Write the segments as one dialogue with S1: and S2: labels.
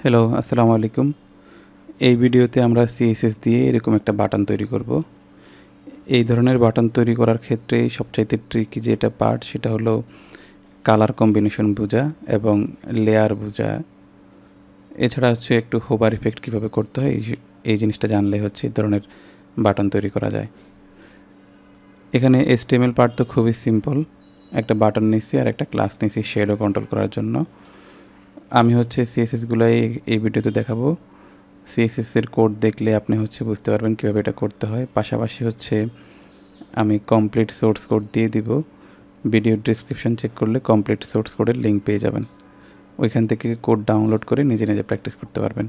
S1: Hello, আসসালামু আলাইকুম। এই ভিডিওতে আমরা CSS দিয়ে এরকম একটা বাটন তৈরি করব। এই ধরনের বাটন তৈরি করার ক্ষেত্রে সবচাইতে ট্রিকি যেটা পার্ট সেটা হলো কালার কম্বিনেশন বোঝা এবং লেয়ার বোঝা। এছাড়া হচ্ছে একটু হোভার ইফেক্ট কীভাবে করতে হয় এই জিনিসটা জানলে হচ্ছে এই ধরনের বাটন তৈরি করা যায়। এখানে HTML পার্ট তো খুবই সিম্পল। একটা বাটন নিচ্ছি আর একটা ক্লাস নিচ্ছি শ্যাডো কন্ট্রোল করার জন্য। আমি হচ্ছে CSSগুলাই এই ভিডিওতে দেখাবো। CSS এর কোড দেখলে আপনি হচ্ছে বুঝতে পারবেন কীভাবে এটা করতে হয়। পাশাপাশি হচ্ছে আমি কমপ্লিট সোর্স কোড দিয়ে দিব। ভিডিও ডেসক্রিপশন চেক করলে কমপ্লিট সোর্স কোডের লিঙ্ক পেয়ে যাবেন। ওইখান থেকে কোড ডাউনলোড করে নিজে নিজে প্র্যাকটিস করতে পারবেন।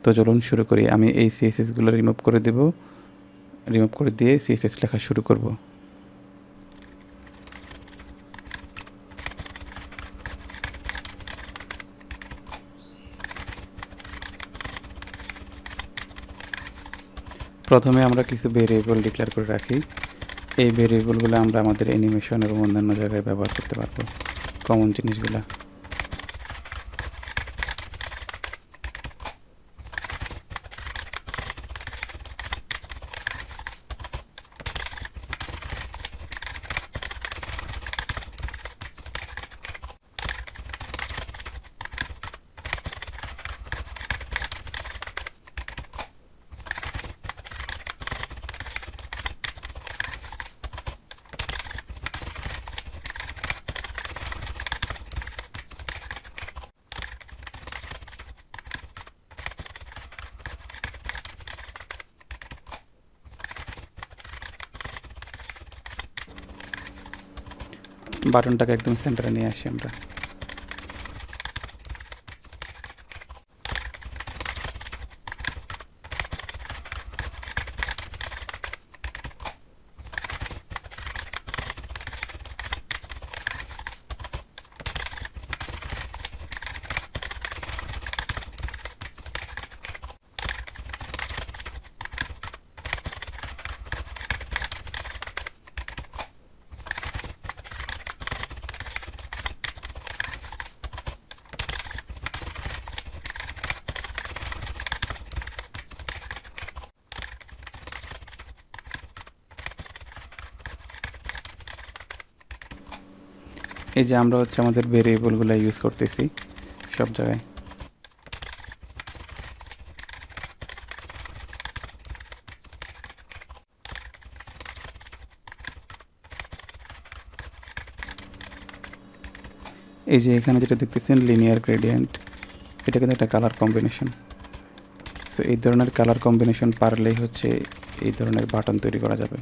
S1: তো চলুন শুরু করি। আমি এই CSSগুলো রিমুভ করে দেব। রিমুভ করে দিয়ে CSS লেখা শুরু করব। প্রথমে আমরা কিছু ভেরিয়েবল ডিক্লেয়ার করে রাখি। এই ভেরিয়েবলগুলো আমরা আমাদের অ্যানিমেশন এবং অন্যান্য জায়গায় ব্যবহার করতে পারবো, কমন জিনিসগুলা। বাটনটাকে একদম সেন্টারে নিয়ে আসি আমরা। এই যে আমরা হচ্ছে আমাদের ভেরিয়েবলগুলো ইউজ করতেছি সব জায়গায়। এই যে এখানে যেটা দেখতেছেন লিনিয়ার গ্রেডিয়েন্ট, এটা কিন্তু একটা কালার কম্বিনেশন। সো এই ধরনের কালার কম্বিনেশন পারলেই হচ্ছে এই ধরনের বাটন তৈরি করা যাবে।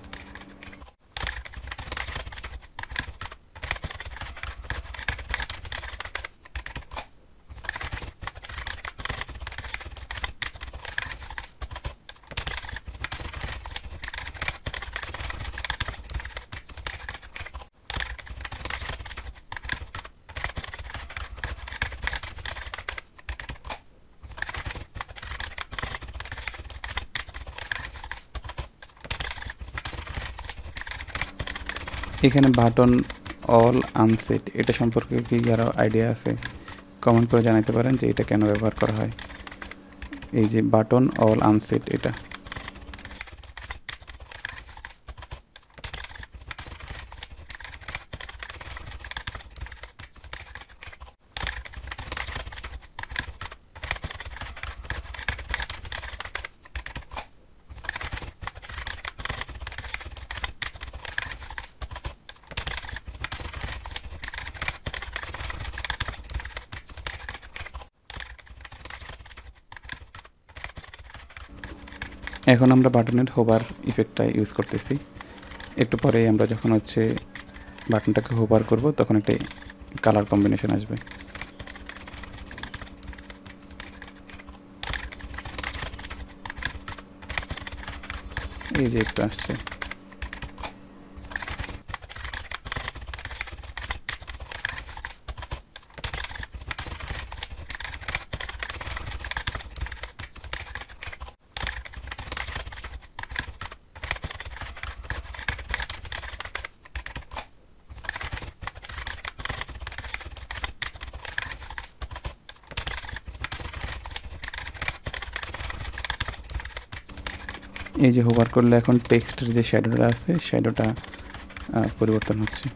S1: এখানে বাটন অল আনসেট এটা সম্পর্কে কি আরও আইডিয়া আছে? কমেন্ট করে জানাতে পারেন যে এটা কেন ব্যবহার করা হয়। এই যে বাটন অল আনসেট এটা এখন আমরা বাটনের হোভার ইফেক্টটা ইউজ করতেছি। একটু পরে আমরা যখন হচ্ছে বাটনটাকে হোভার করব তখন একটা কালার কম্বিনেশন আসবে। এই যে একটু আসছে। এই যে হোভার করলে এখন টেক্সটের যে শ্যাডোটা আছে শ্যাডোটা পরিবর্তন হচ্ছে।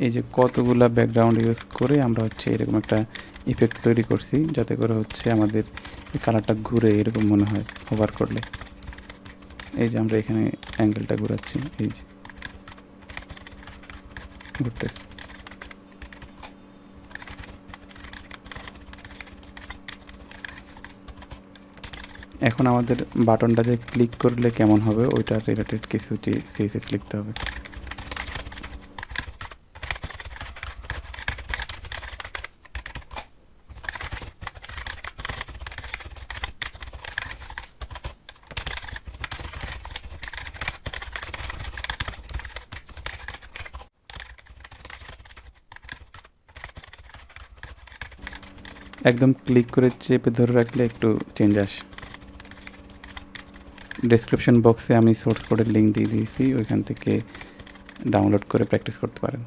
S1: এই যে কতগুলা ব্যাকগ্রাউন্ড ইউজ করে আমরা হচ্ছে এরকম একটা ইফেক্ট তৈরি করছি, যাতে করে হচ্ছে আমাদের এই কালারটা ঘুরে এরকম মনে হয় হোভার করলে। এই যে আমরা এখানে অ্যাঙ্গেলটা ঘোরাচ্ছি, এই যে ঘুরতেছে। এখন আমাদের বাটনটা যে ক্লিক করলে কেমন হবে ওইটার রিলেটেড কিছু সিএসএস লিখতে হবে। একদম ক্লিক করে চেপে ধরে রাখলে একটু চেঞ্জ আসে। ডেসক্রিপশন বক্সে আমি সোর্স কোডের লিঙ্ক দিয়ে দিয়েছি, ওইখান থেকে ডাউনলোড করে প্র্যাকটিস করতে পারেন।